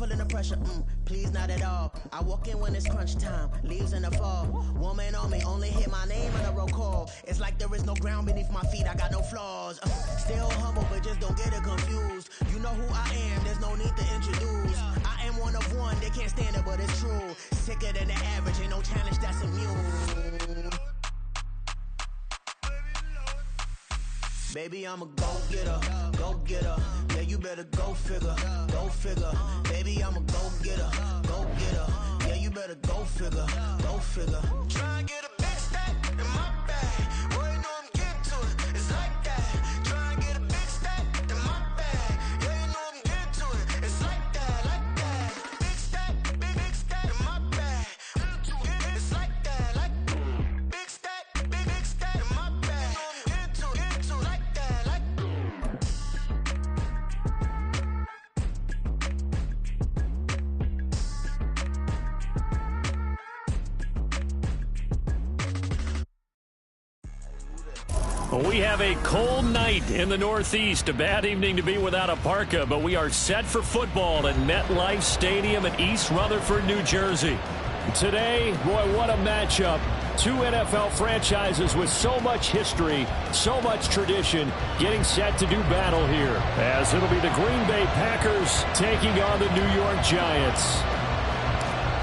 feeling the pressure, please not at all. I walk in when it's crunch time, leaves in the fall. Woman on me, only hit my name on a roll call. It's like there is no ground beneath my feet, I got no flaws. Still humble, but just don't get it confused. You know who I am, there's no need to introduce. I am one of one, they can't stand it, but it's true. Sicker than the average, ain't no challenge that's immune. Baby, I'm a go-getter, go-getter. Yeah, you better go figure, go figure. Baby, I'm a go-getter, go-getter. Yeah, you better go figure, go figure. Try and get a big stack in my bag. Boy, you know I'm getting to it, it's like that. Try and get a big stack in my bag. Yeah, you know I'm getting to it, it's like that, like that. Big stack in my bag. It's like that, like big stack in my bag. Into like that, like. We have a cold night in the Northeast. A bad evening to be without a parka, but we are set for football at MetLife Stadium in East Rutherford, New Jersey. Today, boy, what a matchup. Two NFL franchises with so much history, so much tradition, getting set to do battle here, as it'll be the Green Bay Packers taking on the New York Giants.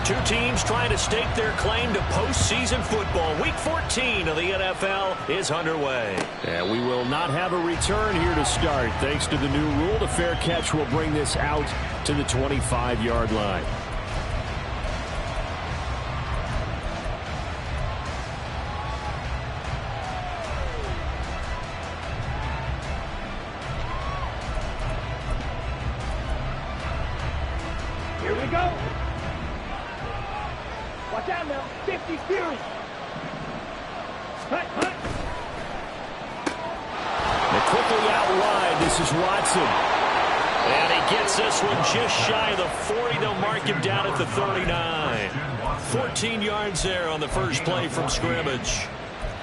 Two teams trying to stake their claim to postseason football. Week 14 of the NFL is underway. And we will not have a return here to start. Thanks to the new rule, the fair catch will bring this out to the 25-yard line. Here we go. Watch out now. 50 Fury. Hut. And quickly out wide, this is Watson. And he gets this one just shy of the 40. They'll mark him down at the 39. 14 yards there on the first play from scrimmage.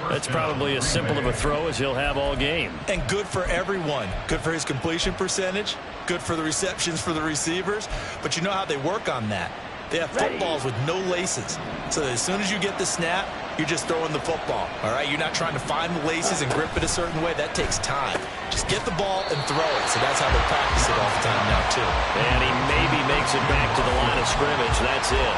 That's probably as simple of a throw as he'll have all game. And good for everyone. Good for his completion percentage. Good for the receptions for the receivers. But you know how they work on that. They have footballs with no laces. So as soon as you get the snap, you're just throwing the football. All right, you're not trying to find the laces and grip it a certain way. That takes time. Just get the ball and throw it. So that's how they practice it all the time now, too. And he maybe makes it back to the line of scrimmage. That's it.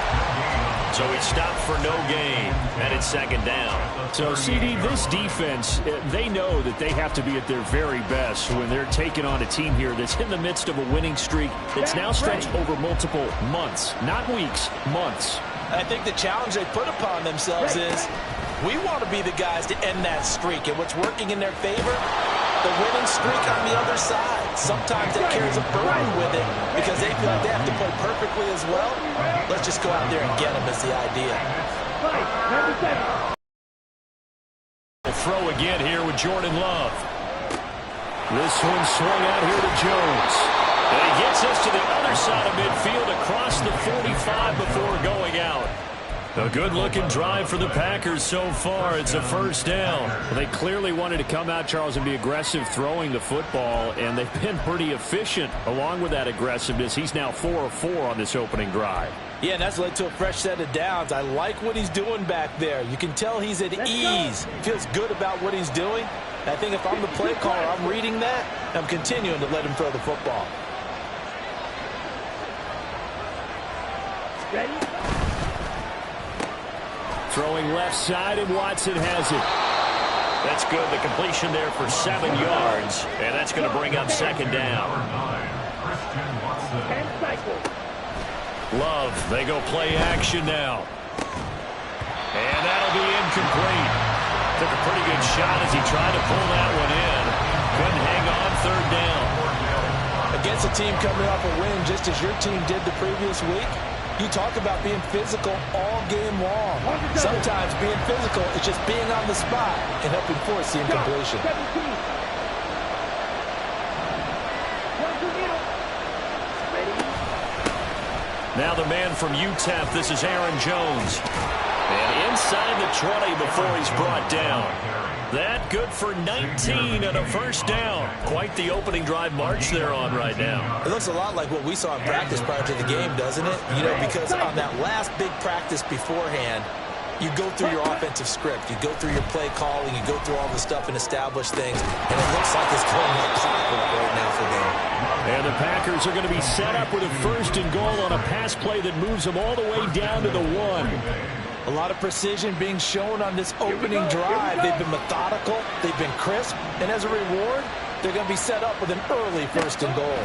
So he stopped for no gain, and it's second down. So, CD, this defense, they know that they have to be at their very best when they're taking on a team here that's in the midst of a winning streak that's now stretched over multiple months, not weeks, months. I think the challenge they put upon themselves is we want to be the guys to end that streak. And what's working in their favor, the winning streak on the other side. Sometimes that carries a burden with it because they feel like they have to play perfectly as well. Let's just go out there and get them is the idea. We'll throw again here with Jordan Love. This one swung out here to Jones. And he gets us to the other side of midfield across the 45 before going out. A good-looking drive for the Packers so far. It's a first down. Well, they clearly wanted to come out, Charles, and be aggressive throwing the football, and they've been pretty efficient along with that aggressiveness. He's now 4 of 4 on this opening drive. Yeah, and that's led to a fresh set of downs. I like what he's doing back there. You can tell he's at ease. Feels good about what he's doing. And I think if I'm the play caller, I'm reading that, and I'm continuing to let him throw the football. Ready? Throwing left side, and Watson has it. That's good. The completion there for 7 yards, and that's going to bring up second down. Love, they go play action now. And that'll be incomplete. Took a pretty good shot as he tried to pull that one in. Couldn't hang on third down. Against a team coming off a win just as your team did the previous week, you talk about being physical all game long. Sometimes being physical is just being on the spot and helping force the incompletion. Now the man from UTEP, this is Aaron Jones. And inside the 20 before he's brought down. That good for 19 and a first down. Quite the opening drive march they're on right now. It looks a lot like what we saw in practice prior to the game, doesn't it? You know, because on that last big practice beforehand, you go through your offensive script. You go through your play calling. You go through all the stuff and establish things. And it looks like it's going like clockwork right now for them. And the Packers are going to be set up with a first and goal on a pass play that moves them all the way down to the 1. A lot of precision being shown on this opening drive. They've been methodical. They've been crisp. And as a reward, they're going to be set up with an early first and goal.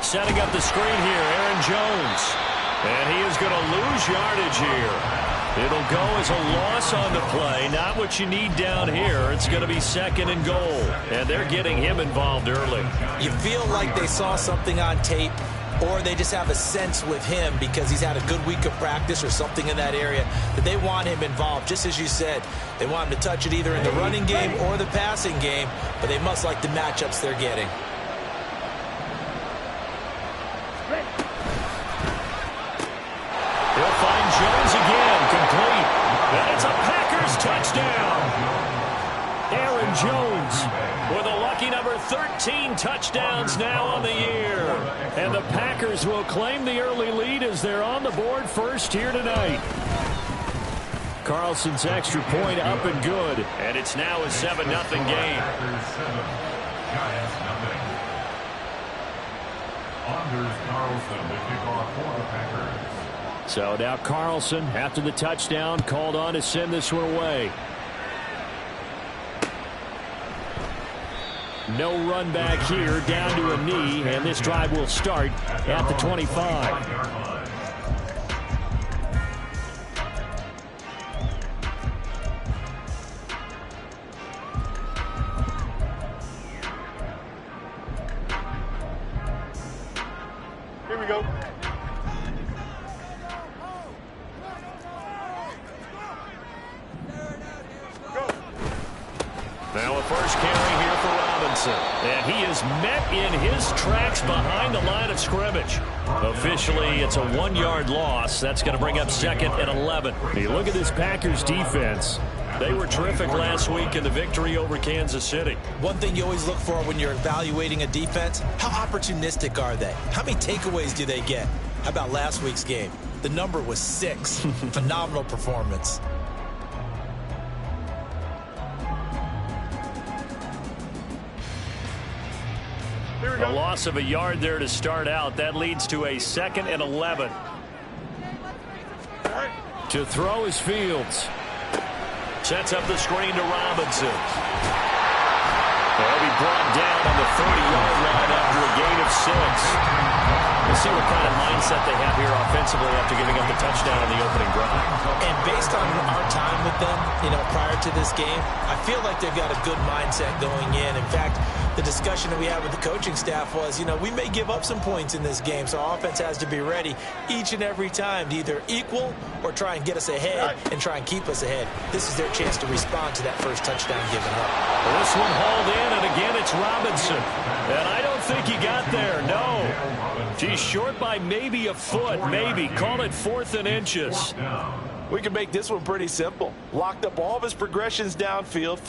Setting up the screen here, Aaron Jones. And he is going to lose yardage here. It'll go as a loss on the play. Not what you need down here. It's going to be second and goal. And they're getting him involved early. You feel like they saw something on tape, or they just have a sense with him because he's had a good week of practice or something in that area that they want him involved. Just as you said, they want him to touch it either in the running game or the passing game, but they must like the matchups they're getting. He'll find Jones again, complete. And it's a Packers touchdown. Aaron Jones with a lucky number 13 touchdowns now on the year. And the Packers will claim the early lead as they're on the board first here tonight. Carlson's extra point up and good. And it's now a 7-0 game. Anders Carlson, the kickoff for the Packers. So now Carlson, after the touchdown, called on to send this one away. No run back here, down to a knee, and this drive will start at the 25. Here we go. Now a first carry here for Robinson. And he is met in his tracks behind the line of scrimmage. Officially, it's a 1-yard loss. That's going to bring up second and 11. Hey, look at this Packers defense. They were terrific last week in the victory over Kansas City. One thing you always look for when you're evaluating a defense, how opportunistic are they? How many takeaways do they get? How about last week's game? The number was 6. Phenomenal performance. A loss of a yard there to start out. That leads to a second and 11. To throw is Fields. Sets up the screen to Robinson. They'll be brought down on the 30-yard line after a gain of 6. We'll see what kind of mindset they have here offensively after giving up the touchdown on the opening drive. And based on our time with them, prior to this game, I feel like they've got a good mindset going in. In fact, the discussion that we had with the coaching staff was, we may give up some points in this game, so our offense has to be ready each and every time to either equal or try and get us ahead and try and keep us ahead. This is their chance to respond to that first touchdown given up. Well, this one hauled in, and again it's Robinson. And I don't think he got there, no. He's short by maybe a foot, maybe. Call it 4th and inches. We can make this one pretty simple. Locked up all of his progressions downfield.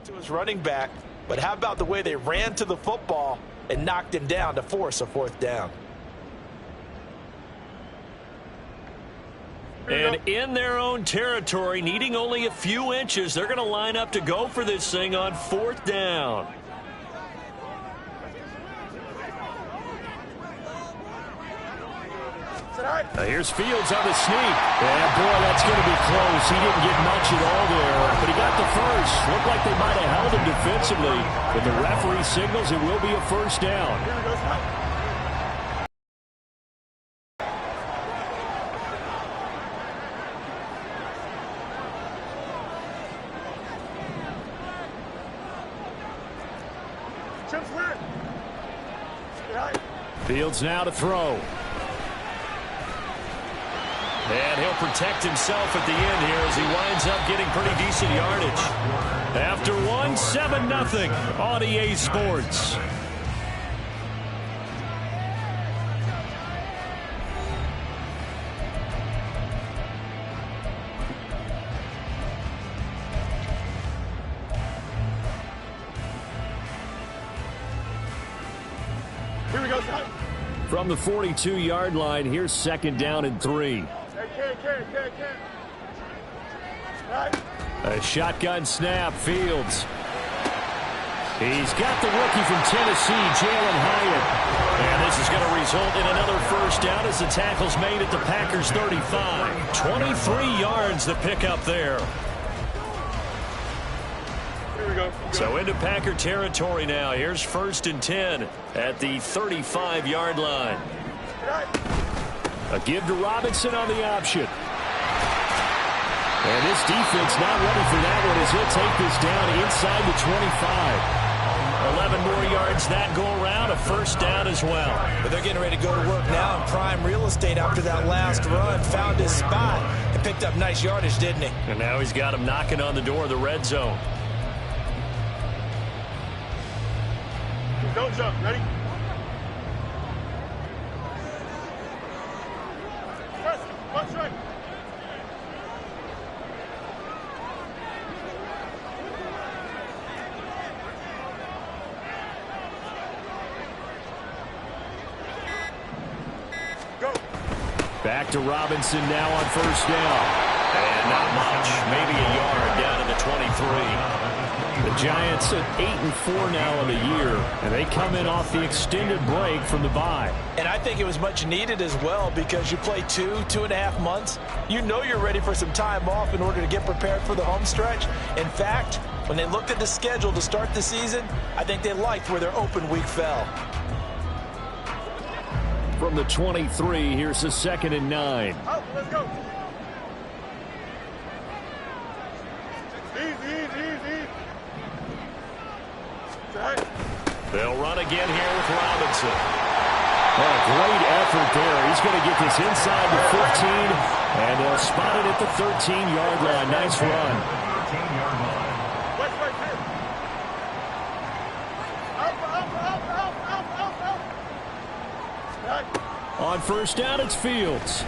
To his running back, but how about the way they ran to the football and knocked him down to force a 4th down? And in their own territory, needing only a few inches, they're going to line up to go for this thing on 4th down. Now here's Fields on the sneak. And boy, that's going to be close. He didn't get much at all there, but he got the first. Looked like they might have held him defensively, but the referee signals it will be a first down. Fields now to throw. And he'll protect himself at the end here as he winds up getting pretty decent yardage. After one, 7-0 on EA Sports. Here we go, son. From the 42-yard line, here's 2nd down and 3. Right. A shotgun snap, Fields. He's got the rookie from Tennessee, Jalen Hyatt. And this is going to result in another first down as the tackle's made at the Packers' 35. 23 yards the pickup there. Here we go. So into Packer territory now. Here's 1st and 10 at the 35-yard line. A give to Robinson on the option. And this defense not ready for that one as he'll take this down inside the 25. 11 more yards that go around, a first down as well. But they're getting ready to go to work now in prime real estate after that last run. Found his spot and picked up nice yardage, didn't he? And now he's got him knocking on the door of the red zone. Don't jump. Ready? Watch right. Go. Back to Robinson now on first down. And not much. Maybe a yard down to the 23. The Giants at 8-4 now in the year, and they come in off the extended break from the bye. And I think it was much needed as well because you play 2.5 months. You know you're ready for some time off in order to get prepared for the home stretch. In fact, when they looked at the schedule to start the season, I think they liked where their open week fell. From the 23, here's the 2nd and 9. Out, let's go. Easy. They'll run again here with Robinson. Oh, great effort there. He's going to get this inside the 15, and they'll spot it at the 13-yard line. Nice run. On first down, it's Fields.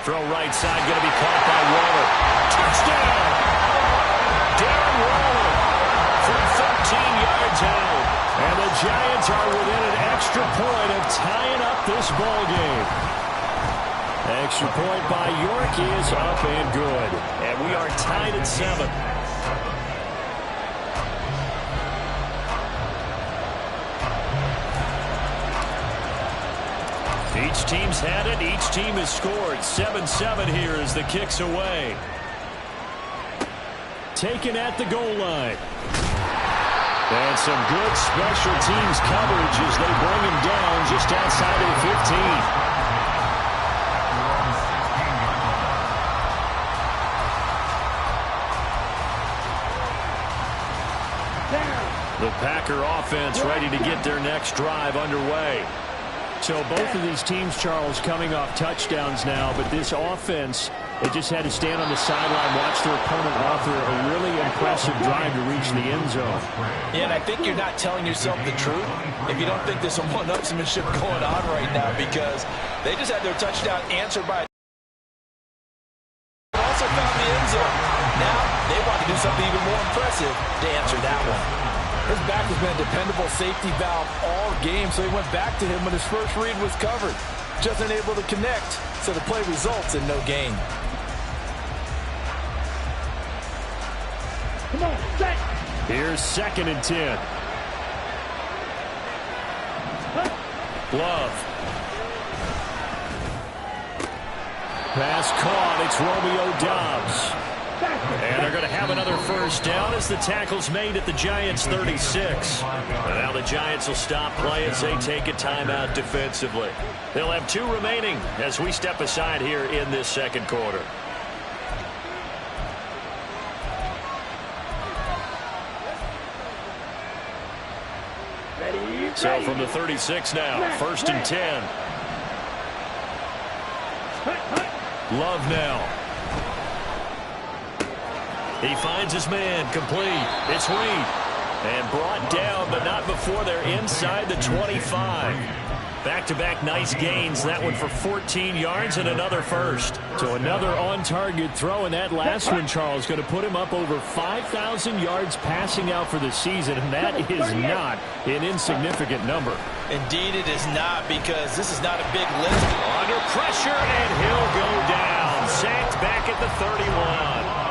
Throw right side, going to be caught by Waller. Touchdown! Darren Waller from 13 yards out. And the Giants are within an extra point of tying up this ball game. Extra point by York is up and good. And we are tied at 7. Each team's had it. Each team has scored. 7-7 here as the kick's away. Taken at the goal line. And some good special teams coverage as they bring him down just outside of the 15. The Packer offense ready to get their next drive underway. So both of these teams, Charles, coming off touchdowns now, but this offense, they just had to stand on the sideline, watch their opponent offer a really impressive drive to reach the end zone. Yeah, and I think you're not telling yourself the truth if you don't think there's some one-upsmanship going on right now, because they just had their touchdown answered by also found the end zone. Now they want to do something even more impressive to answer that one. His back has been a dependable safety valve all game, so he went back to him when his first read was covered. Just unable to connect, so the play results in no gain. Come on, set. Here's 2nd and 10. Love. Pass caught. It's Romeo Doubs. And they're going to have another first down as the tackle's made at the Giants' 36. And now the Giants will stop play as they take a timeout defensively. They'll have 2 remaining as we step aside here in this second quarter. So from the 36 now, 1st and 10. Love now. He finds his man, complete. It's Reed. And brought down, but not before they're inside the 25. Back-to-back nice gains. That one for 14 yards and another first. So another on-target throw, and that last one, Charles, going to put him up over 5,000 yards passing out for the season, and that is not an insignificant number. Indeed it is not, because this is not a big list. Under pressure, and he'll go down. Sacked back at the 31.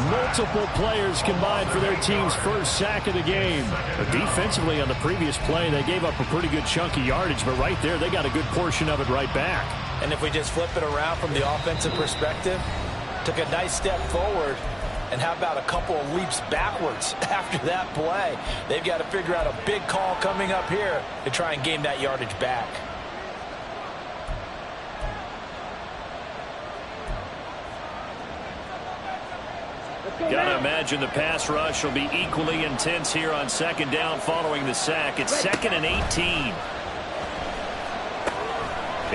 Multiple players combined for their team's first sack of the game. But defensively on the previous play, they gave up a pretty good chunk of yardage, but right there, they got a good portion of it right back. And if we just flip it around from the offensive perspective, took a nice step forward, and how about a couple of leaps backwards after that play? They've got to figure out a big call coming up here to try and gain that yardage back. Got to imagine the pass rush will be equally intense here on second down following the sack. It's 2nd and 18.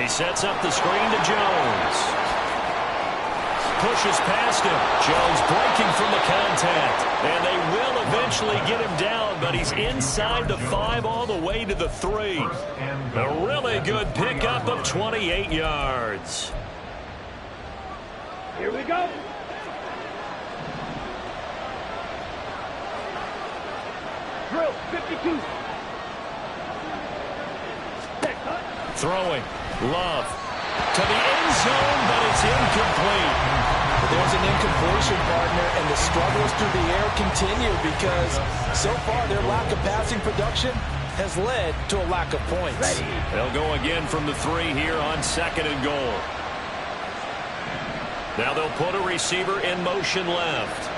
He sets up the screen to Jones. Pushes past him. Jones breaking from the contact. And they will eventually get him down, but he's inside the 5 all the way to the 3. A really good pickup of 28 yards. Here we go. Drill, 52. Throwing. Love. To the end zone, but it's incomplete. There's an incompletion, partner, and the struggles through the air continue because so far their lack of passing production has led to a lack of points. Ready. They'll go again from the 3 here on 2nd and goal. Now they'll put a receiver in motion left.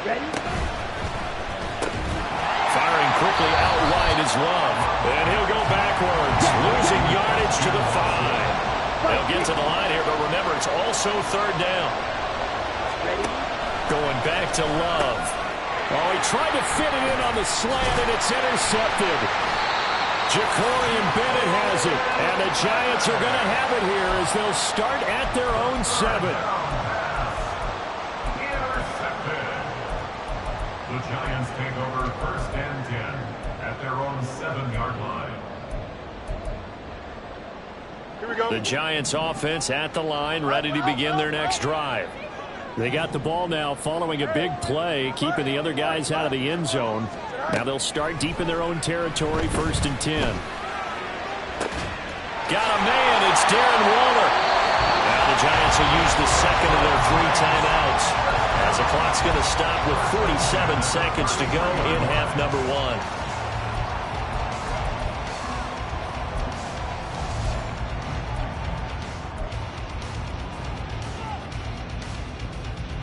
Ready. Firing quickly out wide is Love. And he'll go backwards, losing yardage to the 5. They'll get to the line here, but remember, it's also 3rd down. Going back to Love. Oh, he tried to fit it in on the slant, and it's intercepted. Jacorian Bennett has it, and the Giants are going to have it here as they'll start at their own 7. The Giants take over 1st and 10 at their own 7-yard line. Here we go. The Giants offense at the line, ready to begin their next drive. They got the ball now following a big play, keeping the other guys out of the end zone. Now they'll start deep in their own territory, 1st and 10. Got a man, it's Darren Waller. Now the Giants will use the 2nd of their 3 timeouts. As the clock's going to stop with 47 seconds to go in half number 1.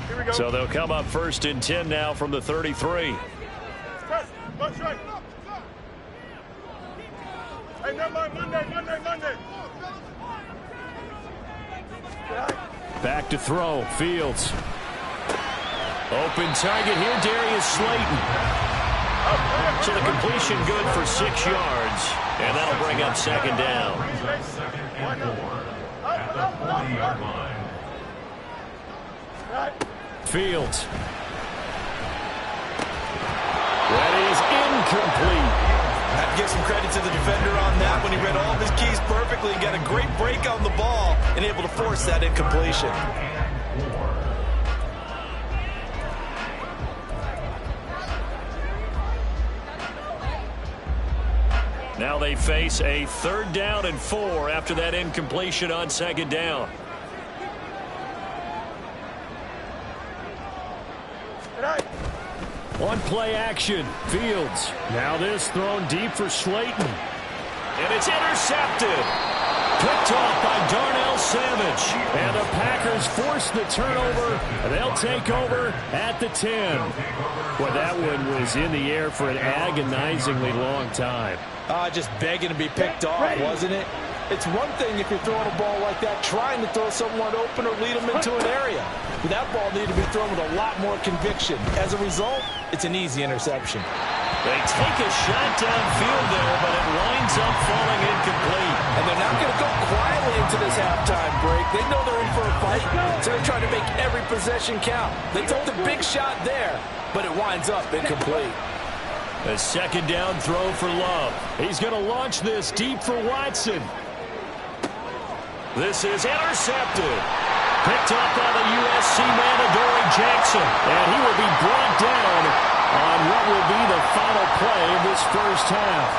Here we go. So they'll come up 1st and 10 now from the 33. Press. Go straight. Hey, never mind. Monday. Back to throw. Fields. Open target here, Darius Slayton. So the completion good for 6 yards. And that'll bring up 2nd down. 2nd and 4 at the 40-yard line. Fields. That is incomplete. I have to give some credit to the defender on that when he read all of his keys perfectly and got a great break on the ball and able to force that incompletion. Now they face a 3rd down and 4 after that incompletion on 2nd down. One play action. Fields. Now this thrown deep for Slayton. And it's intercepted. Picked off by Darnell Savage. And the Packers force the turnover. They'll take over at the 10. Well, that one was in the air for an agonizingly long time. Just begging to be picked off, wasn't it? It's one thing if you're throwing a ball like that, trying to throw someone open or lead them into an area. But that ball needed to be thrown with a lot more conviction. As a result, it's an easy interception. They take a shot downfield there, but it winds up falling incomplete. And they're not going to go quietly into this halftime break. They know they're in for a fight, so they're trying to make every possession count. They took the big shot there, but it winds up incomplete. A second down throw for Love. He's going to launch this deep for Watson. This is intercepted. Picked up by the USC man, Adoree Jackson. And he will be brought down on what will be the final play of this first half.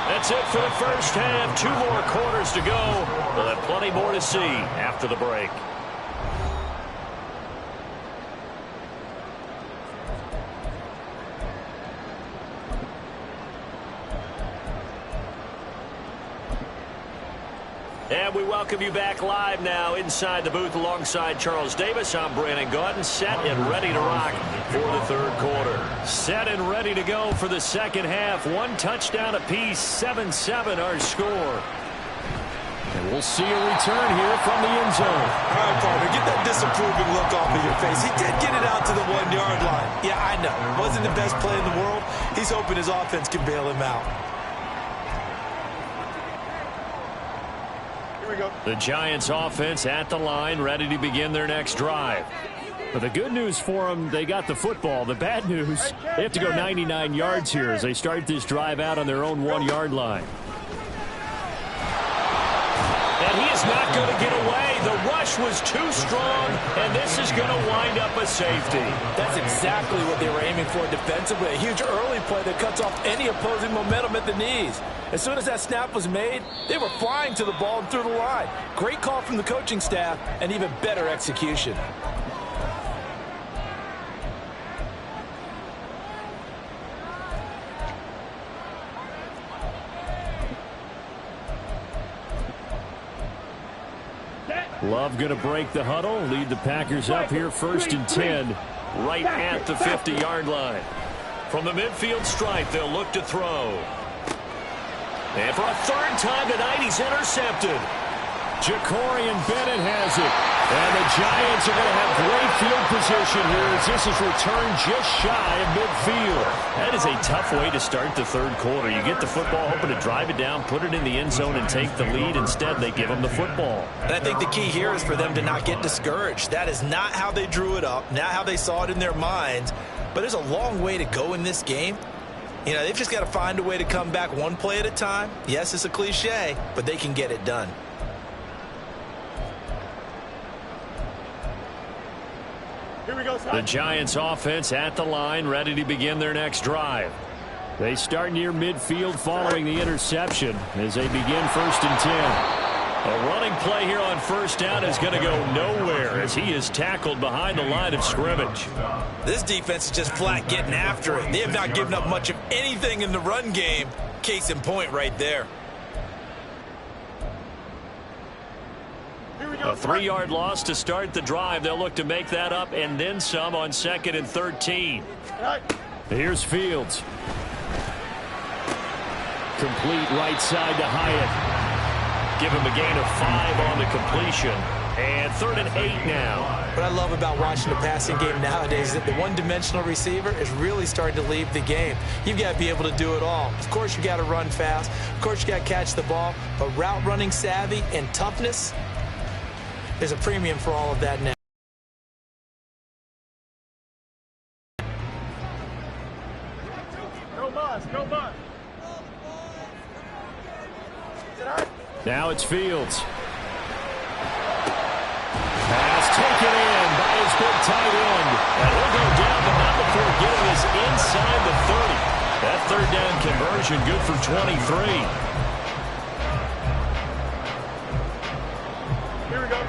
That's it for the first half. 2 more quarters to go. We'll have plenty more to see after the break. And we welcome you back live now inside the booth alongside Charles Davis. I'm Brandon Gaudin, set and ready to rock for the third quarter. Set and ready to go for the second half. 1 touchdown apiece, 7-7 our score. And we'll see a return here from the end zone. All right, partner, get that disapproving look off of your face. He did get it out to the 1-yard line. Yeah, I know. Wasn't the best play in the world. He's hoping his offense can bail him out. The Giants offense at the line, ready to begin their next drive. But the good news for them, they got the football. The bad news, they have to go 99 yards here as they start this drive out on their own 1-yard line. And he is not going to get away. The rush was too strong, and this is going to wind up a safety. That's exactly what they were aiming for defensively. A huge early play that cuts off any opposing momentum at the knees. As soon as that snap was made, they were flying to the ball and through the line. Great call from the coaching staff and even better execution. Love going to break the huddle, lead the Packers up here 1st and 10, right at the 50-yard line. From the midfield stripe, they'll look to throw. And for a 3rd time tonight, he's intercepted. Jacorian Bennett has it. And the Giants are going to have great field position here as this is returned just shy of midfield. That is a tough way to start the third quarter. You get the football, hoping to drive it down, put it in the end zone, and take the lead. Instead, they give them the football. And I think the key here is for them to not get discouraged. That is not how they drew it up, not how they saw it in their minds. But there's a long way to go in this game. You know, they've just got to find a way to come back one play at a time. Yes, it's a cliche, but they can get it done. Here we go, The Giants offense at the line, ready to begin their next drive. They start near midfield following the interception as they begin 1st and 10. A running play here on 1st down is going to go nowhere as he is tackled behind the line of scrimmage. This defense is just flat getting after it. They have not given up much of anything in the run game. Case in point right there. A 3-yard loss to start the drive. They'll look to make that up and then some on 2nd and 13. Here's Fields. Complete right side to Hyatt. Give him a gain of 5 on the completion. And 3rd and 8 now. What I love about watching the passing game nowadays is that the one-dimensional receiver is really starting to leave the game. You've got to be able to do it all. Of course, you got to run fast. Of course, you got to catch the ball. But route running savvy and toughness, there's a premium for all of that now. No bus. Now it's Fields. Pass taken in by his big tight end. And he'll go down, but not before getting us inside the 30. That 3rd down conversion good for 23. Here we go.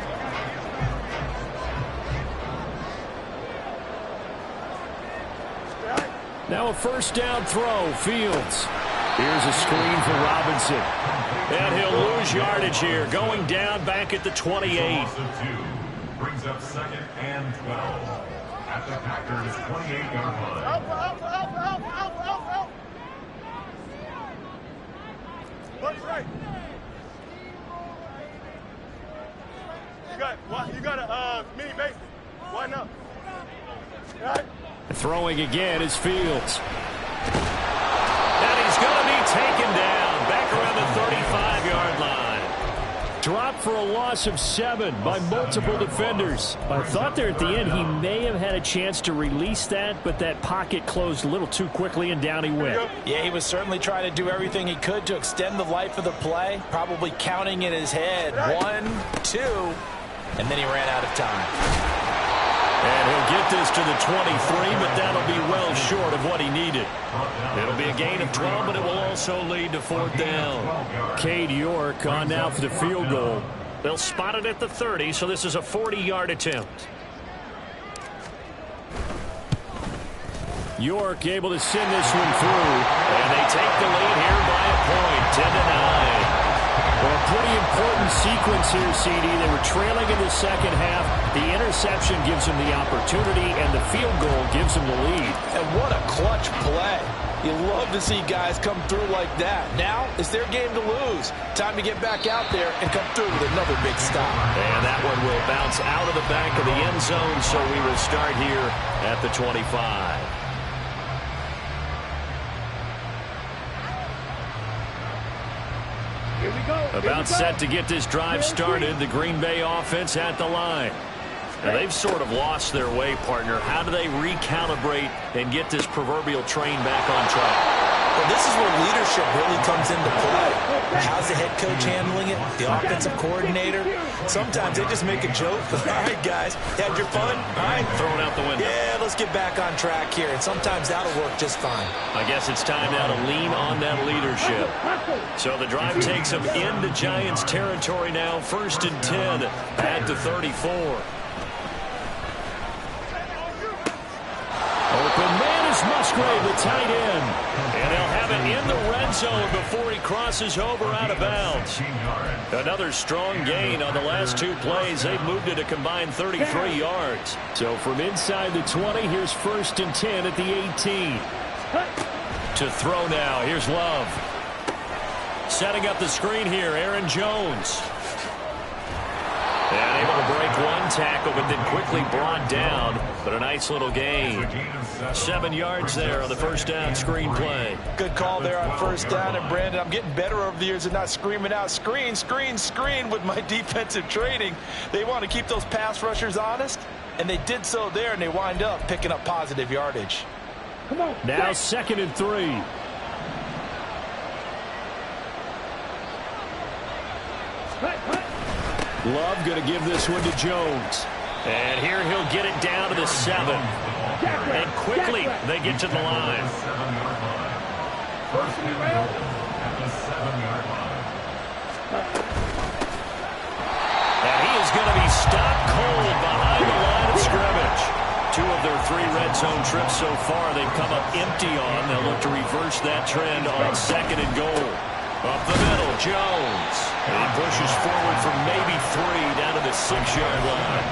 Now a 1st down throw, Fields. Here's a screen for Robinson. And he'll lose yardage here, going down back at the 28. Brings up 2nd and 12 at the Packers' 28-yard line. Out. What's right? You got a mini basic. Why not? Right? Throwing again is Fields. And he's going to be taken down back around the 35-yard line. Dropped for a loss of 7 by multiple defenders. I thought there at the end he may have had a chance to release that, but that pocket closed a little too quickly and down he went. Yeah, he was certainly trying to do everything he could to extend the life of the play, probably counting in his head 1, 2, and then he ran out of time. And he'll get this to the 23, but that'll be well short of what he needed. It'll be a gain of 12, but it will also lead to 4th down. Cade York on now for the field goal. They'll spot it at the 30, so this is a 40-yard attempt. York able to send this one through, and they take the lead here by a point, 10-9. Well, a pretty important sequence here, CD. They were trailing in the second half. The interception gives them the opportunity, and the field goal gives them the lead. And what a clutch play. You love to see guys come through like that. Now it's their game to lose. Time to get back out there and come through with another big stop. And that one will bounce out of the back of the end zone, so we will start here at the 25. About set to get this drive started. The Green Bay offense at the line. Now, they've sort of lost their way, partner. How do they recalibrate and get this proverbial train back on track? Well, this is where leadership really comes into play. How's the head coach handling it? The offensive coordinator? Sometimes they just make a joke. All right, guys, you had your fun? All right. Throw it out the window. Yeah, let's get back on track here. And sometimes that'll work just fine. I guess it's time now to lean on that leadership. So the drive takes them into Giants territory now. 1st and 10 at the 34. Open man is Musgrave, the tight end. And they'll have it in the red zone before he crosses over out of bounds. Another strong gain on the last 2 plays. They've moved it a combined 33 yards. So from inside the 20, here's 1st and 10 at the 18. To throw now, here's Love. Setting up the screen here, Aaron Jones. And able to break one tackle, but then quickly brought down. But a nice little gain. 7 yards there on the first down screen play. Good call there on first down. And, Brandon, I'm getting better over the years at not screaming out, screen, screen, screen with my defensive training. They want to keep those pass rushers honest, and they did so there, and they wind up picking up positive yardage. Now 2nd and 3. Love going to give this one to Jones. And here he'll get it down to the 7. And quickly they get to the line. 7-yard line. 1st and goal at the 7-yard line. And he is going to be stopped cold behind the line of scrimmage. 2 of their 3 red zone trips so far they've come up empty on. They'll look to reverse that trend on 2nd and goal. Up the middle, Jones. And he pushes forward for maybe 3 down to the 6-yard line.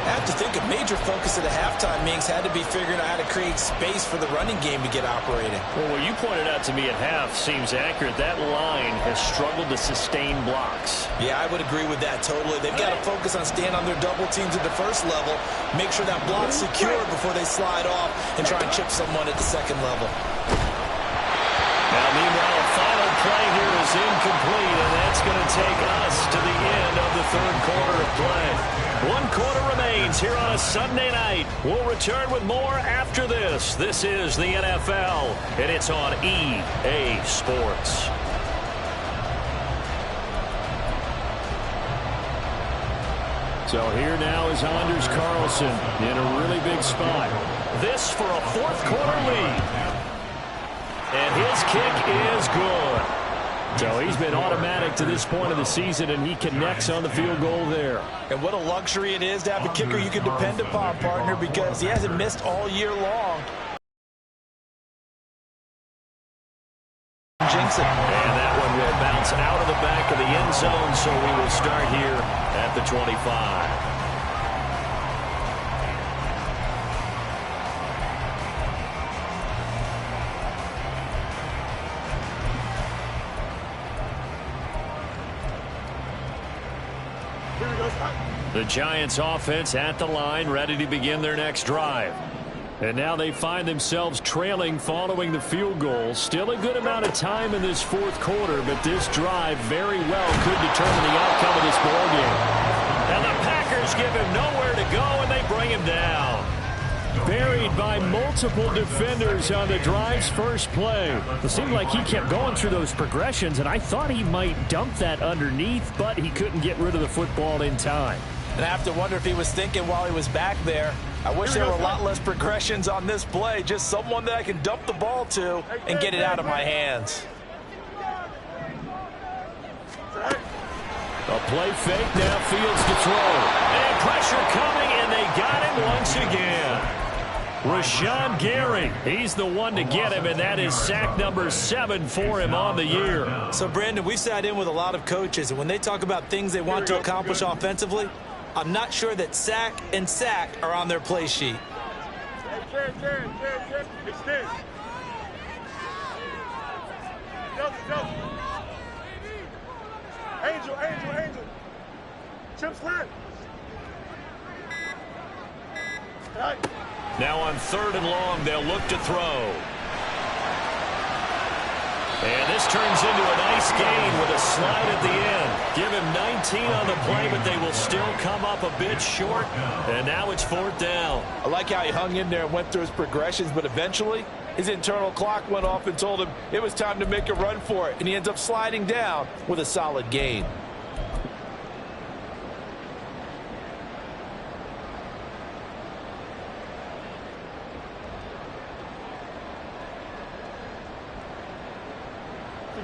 I have to think a major focus of the halftime meetings had to be figuring out how to create space for the running game to get operating. Well, what you pointed out to me at half seems accurate. That line has struggled to sustain blocks. Yeah, I would agree with that totally. They've got to focus on staying on their double teams at the first level, make sure that block's secure before they slide off and try and chip someone at the 2nd level. Now, meanwhile, a final play here is incomplete, and that's going to take us to the end of the 3rd quarter of play. 1 quarter remains here on a Sunday night. We'll return with more after this. This is the NFL, and it's on EA Sports. So here now is Anders Carlson in a really big spot. This for a 4th quarter lead. And his kick is good. So he's been automatic to this point of the season, and he connects on the field goal there. And what a luxury it is to have a kicker you can depend upon, partner, because he hasn't missed all year long. Jinx it. And that one will bounce out of the back of the end zone, so we will start here at the 25. The Giants offense at the line, ready to begin their next drive. And now they find themselves trailing following the field goal. Still a good amount of time in this fourth quarter, but this drive very well could determine the outcome of this ballgame. And the Packers give him nowhere to go, and they bring him down. Buried by multiple defenders on the drive's first play. It seemed like he kept going through those progressions, and I thought he might dump that underneath, but he couldn't get rid of the football in time. And I have to wonder if he was thinking while he was back there, I wish there were a lot less progressions on this play. Just someone that I can dump the ball to and get it out of my hands. A play fake, now Fields to throw. And pressure coming, and they got him once again. Rashawn Gary, he's the one to get him, and that is sack number 7 for him on the year. So, Brandon, we've sat in with a lot of coaches, and when they talk about things they want to accomplish offensively, I'm not sure that sack and sack are on their play sheet. Extend. Go. Angel. Chip slide. Right. Now on 3rd and long, they'll look to throw. And this turns into a nice gain with a slide at the end. Give him 19 on the play, but they will still come up a bit short. And now it's 4th down. I like how he hung in there and went through his progressions, but eventually his internal clock went off and told him it was time to make a run for it. And he ends up sliding down with a solid gain.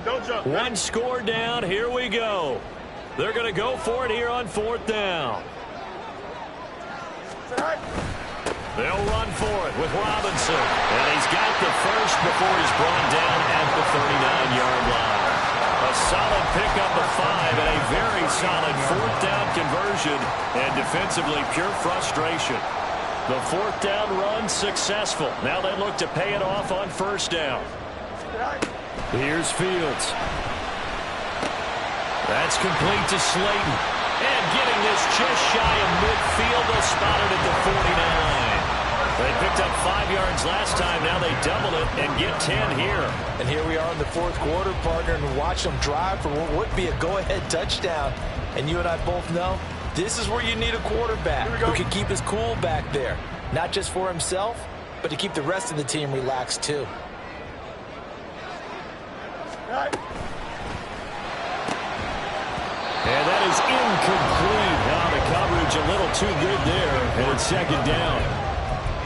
Don't jump. One score down. Here we go. They're going to go for it here on 4th down. They'll run for it with Robinson. And he's got the first before he's brought down at the 39-yard line. A solid pickup of 5 and a very solid 4th down conversion. And defensively, pure frustration. The 4th down run successful. Now they look to pay it off on 1st down. Here's Fields. That's complete to Slayton. And getting this just shy of midfield, they'll spot it at the 49. They picked up 5 yards last time. Now they double it and get 10 here. And here we are in the 4th quarter, partner, and watch them drive for what would be a go-ahead touchdown. And you and I both know this is where you need a quarterback who can keep his cool back there. Not just for himself, but to keep the rest of the team relaxed too. And that is incomplete. Now the coverage a little too good there, and it's 2nd down.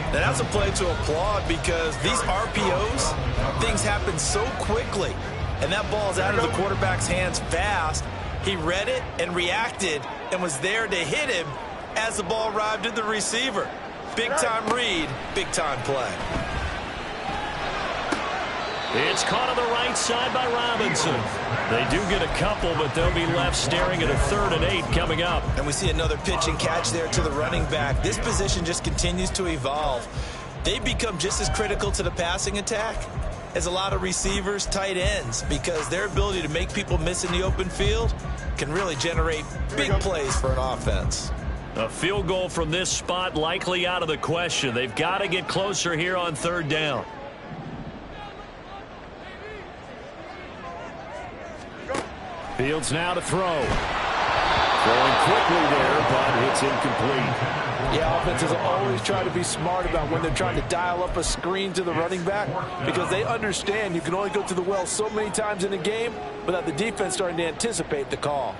And that's a play to applaud because these RPOs, things happen so quickly. And that ball's out of the quarterback's hands fast. He read it and reacted and was there to hit him as the ball arrived at the receiver. Big-time read, big-time play. It's caught on the right side by Robinson. They do get a couple, but they'll be left staring at a 3rd and 8 coming up. And we see another pitch and catch there to the running back. This position just continues to evolve. They become just as critical to the passing attack as a lot of receivers, tight ends, because their ability to make people miss in the open field can really generate big plays for an offense. A field goal from this spot likely out of the question. They've got to get closer here on 3rd down. Fields now to throw. Throwing quickly there, but it's incomplete. Yeah, offenses always try to be smart about when they're trying to dial up a screen to the running back because they understand you can only go to the well so many times in a game without the defense starting to anticipate the call.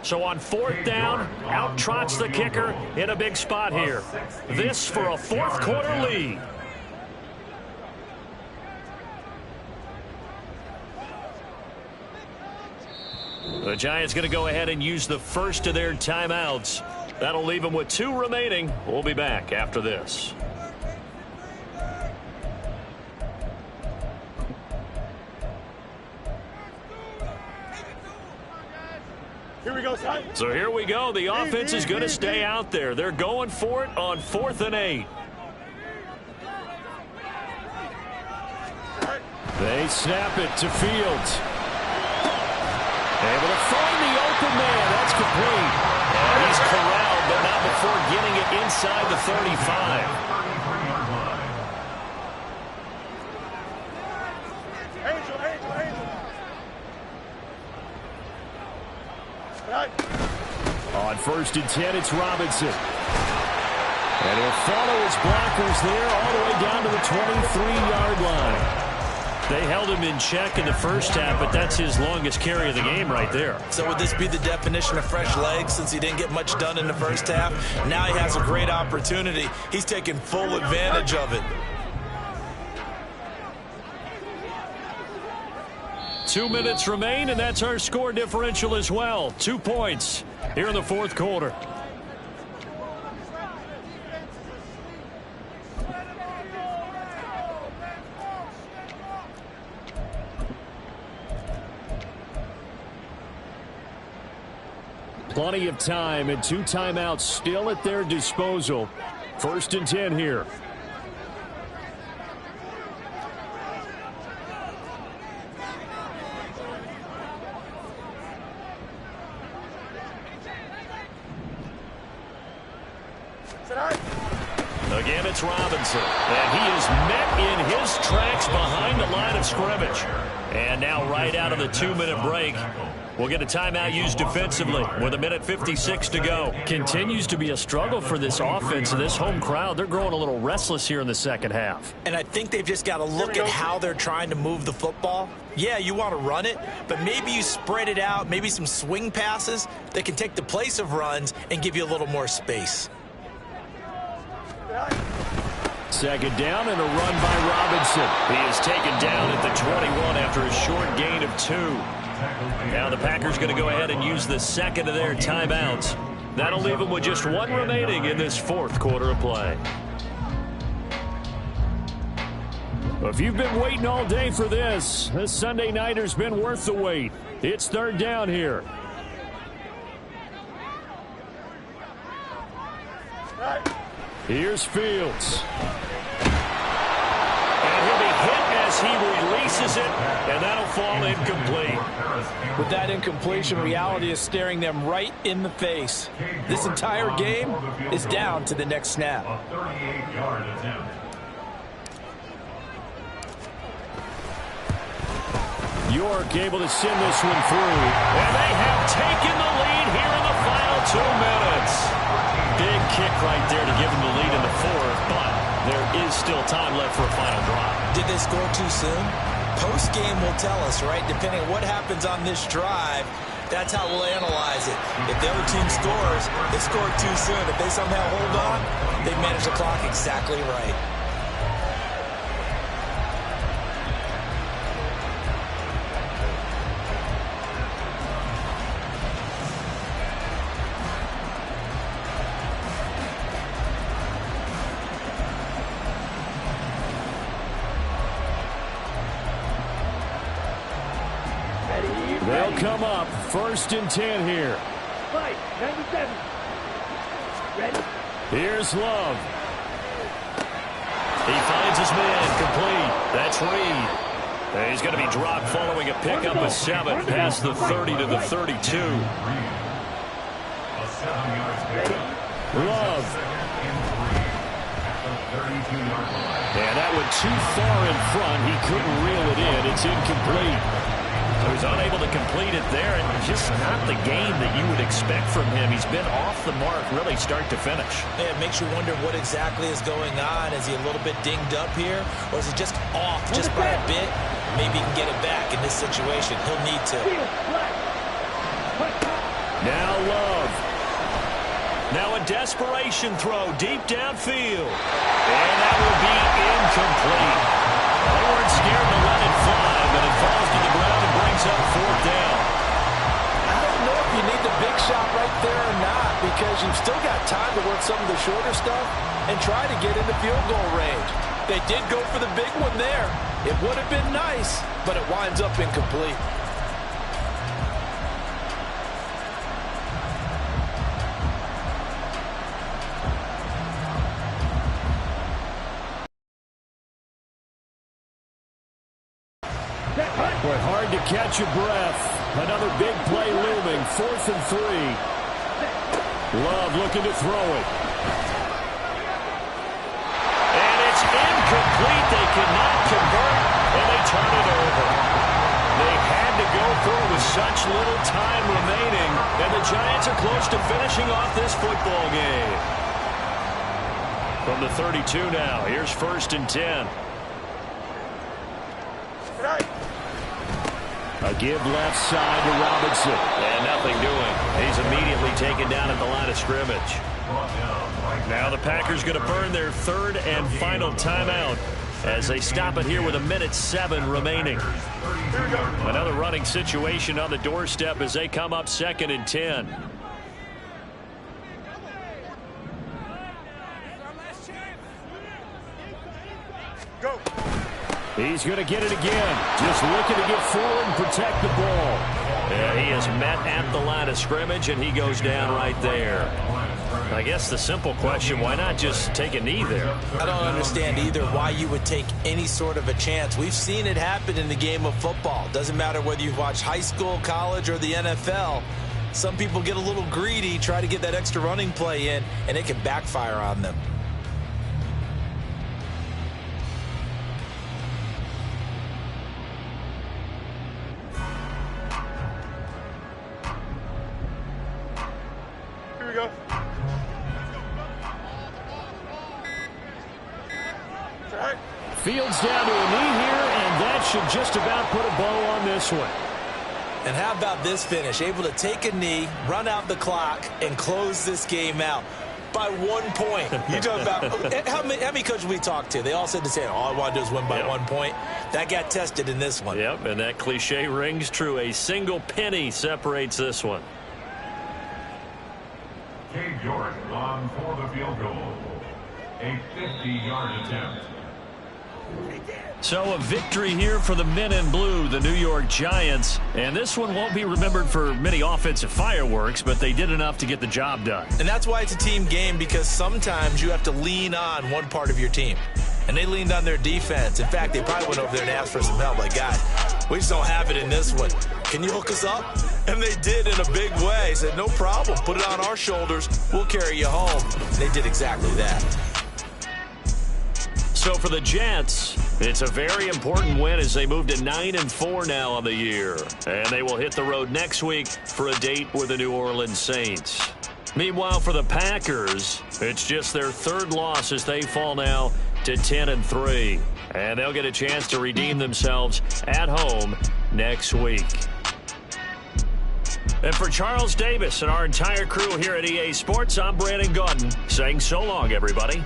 So on 4th down, out trots the kicker in a big spot here. This for a 4th quarter lead. The Giants going to go ahead and use the first of their timeouts. That'll leave them with 2 remaining. We'll be back after this. Here we go, son. So here we go. The offense is going to stay out there. They're going for it on 4th and 8. They snap it to Fields. Able to find the open man. That's complete. And he's corralled but not before getting it inside the 35. Angel. Right. On 1st and 10, it's Robinson. And he'll follow his blockers there all the way down to the 23-yard line. They held him in check in the first half, but that's his longest carry of the game right there. So would this be the definition of fresh legs since he didn't get much done in the first half? Now he has a great opportunity. He's taking full advantage of it. 2 minutes remain, and that's our score differential as well. 2 points here in the fourth quarter. Plenty of time and 2 timeouts still at their disposal. 1st and 10 here. Again, it's Robinson. And he is met in his tracks behind the line of scrimmage. And now right out of the 2-minute break, we'll get a timeout used defensively with 1:56 to go. Continues to be a struggle for this offense and this home crowd. They're growing a little restless here in the second half. And I think they've just got to look at how they're trying to move the football. Yeah, you want to run it, but maybe you spread it out, maybe some swing passes that can take the place of runs and give you a little more space. Second down and a run by Robinson. He is taken down at the 21 after a short gain of 2. Now the Packers going to go ahead and use the second of their timeouts. That'll leave them with just 1 remaining in this fourth quarter of play. If you've been waiting all day for this Sunday nighter's been worth the wait. It's 3rd down here. Here's Fields. And he'll be hit as he releases it, and that'll fall incomplete. With that incompletion, reality is staring them right in the face. This entire game is down to the next snap. A 38-yard attempt. York able to send this one through. And they have taken the lead here in the final 2 minutes. Big kick right there to give them the lead in the fourth, but there is still time left for a final drive. Did they score too soon? Post-game will tell us, right? Depending on what happens on this drive, that's how we'll analyze it. If the other team scores, they scored too soon. If they somehow hold on, they manage the clock exactly right. They'll come up 1st and 10 here. 97. Ready? Here's Love. He finds his man complete. That's Reed. And he's going to be dropped following a pickup of 7 past the 30 to the 32. Love. And that went too far in front. He couldn't reel it in. It's incomplete. So he's unable to complete it there, and just not the game that you would expect from him. He's been off the mark really start to finish. Yeah, it makes you wonder what exactly is going on. Is he a little bit dinged up here, or is he just off just by a bit? Maybe he can get it back in this situation. He'll need to. Now Love. Now a desperation throw deep downfield. And that will be incomplete. They weren't scared to let it fly, but it falls to the ground and brings up 4th down. I don't know if you need the big shot right there or not, because you've still got time to work some of the shorter stuff and try to get into field goal range. They did go for the big one there. It would have been nice, but it winds up incomplete. Boy, hard to catch your breath. Another big play looming. 4th and 3. Love looking to throw it. And it's incomplete. They cannot convert, and they turn it over. They had to go for it with such little time remaining, and the Giants are close to finishing off this football game. From the 32 now, here's 1st and 10. A give left side to Robinson. And nothing doing. He's immediately taken down at the line of scrimmage. Now the Packers going to burn their 3rd and final timeout as they stop it here with 1:07 remaining. Another running situation on the doorstep as they come up 2nd and 10. Go. He's going to get it again. Just looking to get forward and protect the ball. Yeah, he is met at the line of scrimmage, and he goes down right there. I guess the simple question, why not just take a knee there? I don't understand either why you would take any sort of a chance. We've seen it happen in the game of football. Doesn't matter whether you've watched high school, college, or the NFL. Some people get a little greedy, try to get that extra running play in, and it can backfire on them. Here we go. Fields down to a knee here, and that should just about put a bow on this one. And how about this finish? Able to take a knee, run out the clock, and close this game out by 1 point. You talk about how many coaches we talked to? They all said the same. All I want to do is win by 1 point. That got tested in this one. Yep, and that cliche rings true. A single penny separates this one. Cade York on for the field goal. A 50-yard attempt. So a victory here for the men in blue, the New York Giants. And this one won't be remembered for many offensive fireworks, but they did enough to get the job done. And that's why it's a team game, because sometimes you have to lean on one part of your team. And they leaned on their defense. In fact, they probably went over there and asked for some help. Like, guys, we just don't have it in this one. Can you hook us up? And they did in a big way. Said, no problem. Put it on our shoulders. We'll carry you home. And they did exactly that. So for the Jets, it's a very important win as they move to 9-4 now on the year. And they will hit the road next week for a date with the New Orleans Saints. Meanwhile, for the Packers, it's just their 3rd loss as they fall now to 10-3. And they'll get a chance to redeem themselves at home next week. And for Charles Davis and our entire crew here at EA Sports, I'm Brandon Gaudin saying so long, everybody.